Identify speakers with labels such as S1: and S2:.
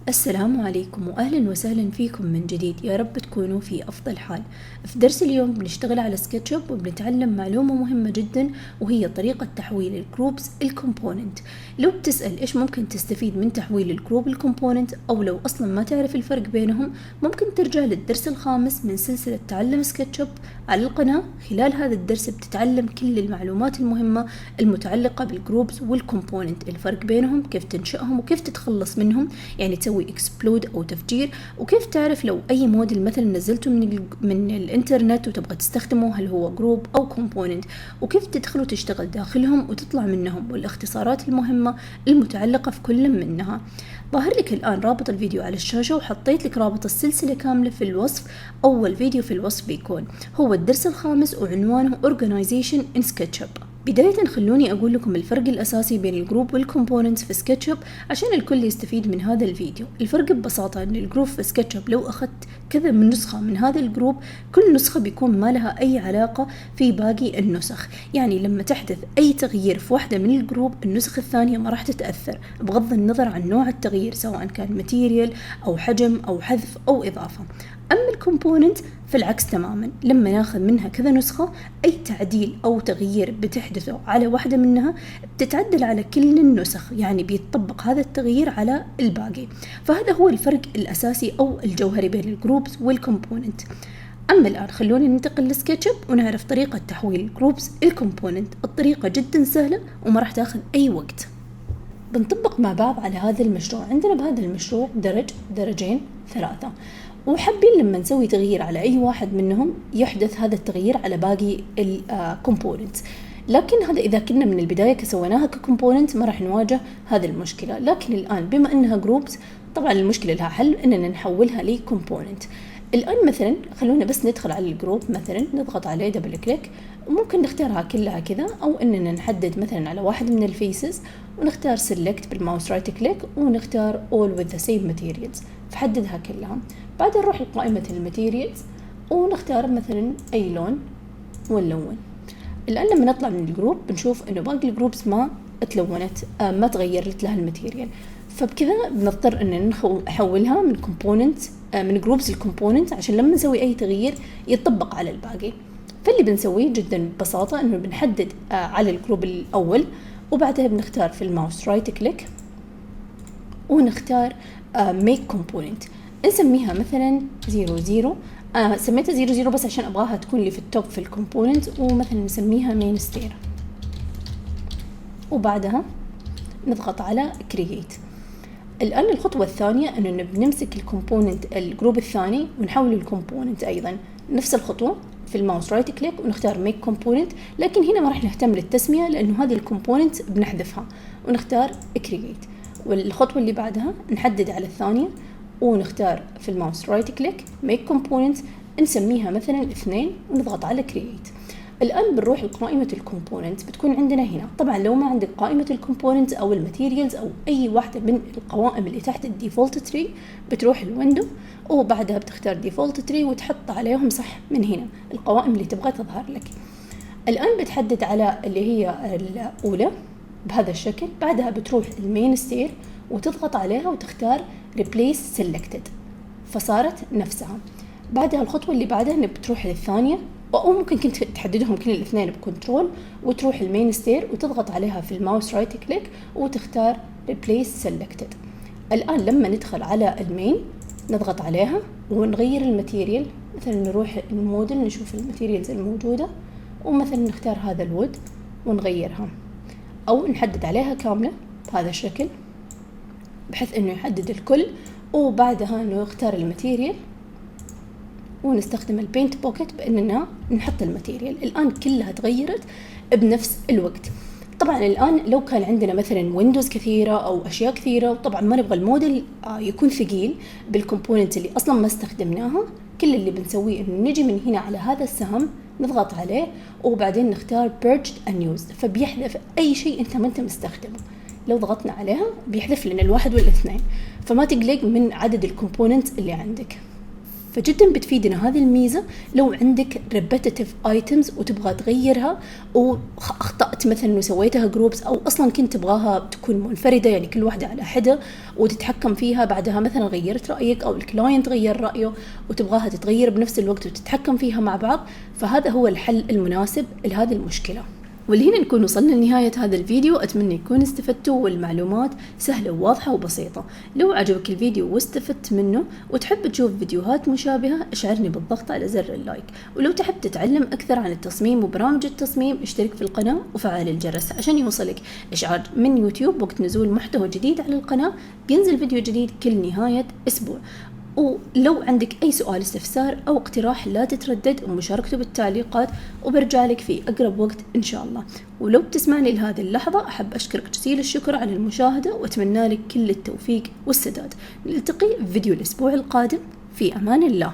S1: السلام عليكم وأهلا وسهلا فيكم من جديد. يا رب تكونوا في أفضل حال. في درس اليوم بنشتغل على سكتشوب وبنتعلم معلومة مهمة جدا، وهي طريقة تحويل الجروبز الكومبوننت. لو بتسأل إيش ممكن تستفيد من تحويل الجروب الكومبوننت، أو لو أصلا ما تعرف الفرق بينهم، ممكن ترجع للدرس الخامس من سلسلة تعلم سكتشوب على القناة. خلال هذا الدرس بتتعلم كل المعلومات المهمة المتعلقة بالجروبز والكومبوننت، الفرق بينهم، كيف تنشئهم وكيف تتخلص منهم، يعني تسوي اكسبلود او تفجير، وكيف تعرف لو اي موديل مثلا نزلته من الانترنت وتبغى تستخدمه هل هو جروب او كومبوننت، وكيف تدخل وتشتغل داخلهم وتطلع منهم، والاختصارات المهمة المتعلقة في كل منها. ظاهر لك الآن رابط الفيديو على الشاشة، وحطيت لك رابط السلسلة كاملة في الوصف. أول فيديو في الوصف بيكون هو الدرس الخامس وعنوانه Organization in SketchUp. بداية خلوني أقول لكم الفرق الأساسي بين الجروب والكومبوننتس في سكتشوب عشان الكل يستفيد من هذا الفيديو. الفرق ببساطة أن الجروب في سكتشوب لو أخذت كذا من نسخة من هذا الجروب، كل نسخة بيكون ما لها أي علاقة في باقي النسخ، يعني لما تحدث أي تغيير في واحدة من الجروب النسخ الثانية ما راح تتأثر بغض النظر عن نوع التغيير، سواء كان ماتيريال أو حجم أو حذف أو إضافة. أما الكومبوننت في العكس تماما، لما ناخذ منها كذا نسخة أي تعديل أو تغيير بتحدثه على واحدة منها بتتعدل على كل النسخ، يعني بيتطبق هذا التغيير على الباقي. فهذا هو الفرق الأساسي أو الجوهري بين الجروبز والكومبوننت. أما الآن خلونا ننتقل لسكتشوب ونعرف طريقة تحويل الجروبز الكومبوننت. الطريقة جدا سهلة وما راح تاخذ أي وقت. بنطبق مع بعض على هذا المشروع. عندنا بهذا المشروع درجين 3، وحابين لما نسوي تغيير على أي واحد منهم يحدث هذا التغيير على باقي الكومبوننتس. لكن هذا إذا كنا من البداية كسويناها ككومبوننت ما راح نواجه هذه المشكلة. لكن الآن بما أنها جروبز طبعا المشكلة لها حل، أننا نحولها لكومبوننت. الآن مثلا خلونا بس ندخل على الجروب، مثلا نضغط عليه دبل كليك، وممكن نختارها كلها كذا، أو أننا نحدد مثلا على واحد من الفيسز ونختار select بالماوس رايت كليك ونختار all with the same materials، فحددها كلها. بعدين نروح لقائمة الماتيريالز ونختار مثلا أي لون ونلون. الآن لما نطلع من الجروب بنشوف إنه باقي الجروبز ما اتلونت، ما تغيرت لها الماتيريال، فبكذا بنضطر إن نحولها من كومبوننت من جروبز الكومبوننت عشان لما نسوي أي تغيير يطبق على الباقي. فاللي بنسويه جدا ببساطة إنه بنحدد على الجروب الأول، وبعدها بنختار في الماوس رايت كليك ونختار make component، نسميها مثلا 00. سميتها 00 بس عشان أبغاها تكون لي في التوب في الكومبوننت، ومثلا نسميها main stair، وبعدها نضغط على create. الآن الخطوة الثانية أنه بنمسك الكومبوننت الجروب الثاني ونحول الكومبوننت أيضا نفس الخطوة في الماوس رايت كليك ونختار make component، لكن هنا ما راح نهتم للتسمية لأنه هذه الكومبوننت بنحذفها ونختار create. والخطوة اللي بعدها نحدد على الثانية ونختار في الماوس رايت كليك make component، نسميها مثلا 2 ونضغط على create. الآن بنروح لقائمة الكومبوننت، بتكون عندنا هنا. طبعا لو ما عندك قائمة الكومبوننت أو الماتيريالز أو أي واحدة من القوائم اللي تحت الديفولت تري، بتروح الويندو وبعدها بتختار ديفولت تري وتحط عليهم صح من هنا القوائم اللي تبغى تظهر لك. الآن بتحدد على اللي هي الأولى بهذا الشكل، بعدها بتروح المين ستير وتضغط عليها وتختار replace selected، فصارت نفسها. بعدها الخطوة اللي بعدها بتروح للثانية، أو ممكن كنت تحددهم كل الاثنين بكنترول، وتروح المين ستير وتضغط عليها في الماوس رايت كليك وتختار replace selected. الآن لما ندخل على المين نضغط عليها ونغير الماتيريال، مثلا نروح الموديل نشوف الماتيريالز الموجودة، ومثلا نختار هذا الوود ونغيرها، أو نحدد عليها كاملة بهذا الشكل بحيث إنه يحدد الكل، وبعدها نختار الماتيريال ونستخدم البينت بوكيت بأننا نحط الماتيريال. الآن كلها تغيرت بنفس الوقت. طبعا الآن لو كان عندنا مثلا ويندوز كثيرة أو أشياء كثيرة وطبعا ما نبغى الموديل يكون ثقيل بالكومبوننت اللي أصلا ما استخدمناها، كل اللي بنسويه إنه نجي من هنا على هذا السهم نضغط عليه وبعدين نختار purged and used، فبيحذف أي شيء أنت مستخدمه. لو ضغطنا عليها بيحذف لنا الواحد والاثنين، فما تقلق من عدد الكومبوننت اللي عندك. فجدا بتفيدنا هذه الميزة لو عندك repetitive items وتبغى تغيرها، واخطأت مثلا وسويتها جروبس، او اصلا كنت تبغاها تكون منفردة يعني كل واحدة على حدة وتتحكم فيها، بعدها مثلا غيرت رأيك او الكلاينت غير رأيه وتبغاها تتغير بنفس الوقت وتتحكم فيها مع بعض، فهذا هو الحل المناسب لهذه المشكلة. والهنا نكون وصلنا لنهاية هذا الفيديو. أتمنى يكون استفدتوا والمعلومات سهلة وواضحة وبسيطة. لو عجبك الفيديو واستفدت منه وتحب تشوف فيديوهات مشابهة اشعرني بالضغط على زر اللايك، ولو تحب تتعلم أكثر عن التصميم وبرامج التصميم اشترك في القناة وفعل الجرس عشان يوصلك إشعار من يوتيوب وقت نزول محتوى جديد على القناة. بينزل فيديو جديد كل نهاية أسبوع. ولو عندك أي سؤال استفسار أو اقتراح لا تتردد ومشاركته بالتعليقات، وبرجع لك في أقرب وقت إن شاء الله. ولو بتسمعني لهذه اللحظة أحب أشكرك جزيل الشكر على المشاهدة وأتمنى لك كل التوفيق والسداد. نلتقي في فيديو الأسبوع القادم. في أمان الله.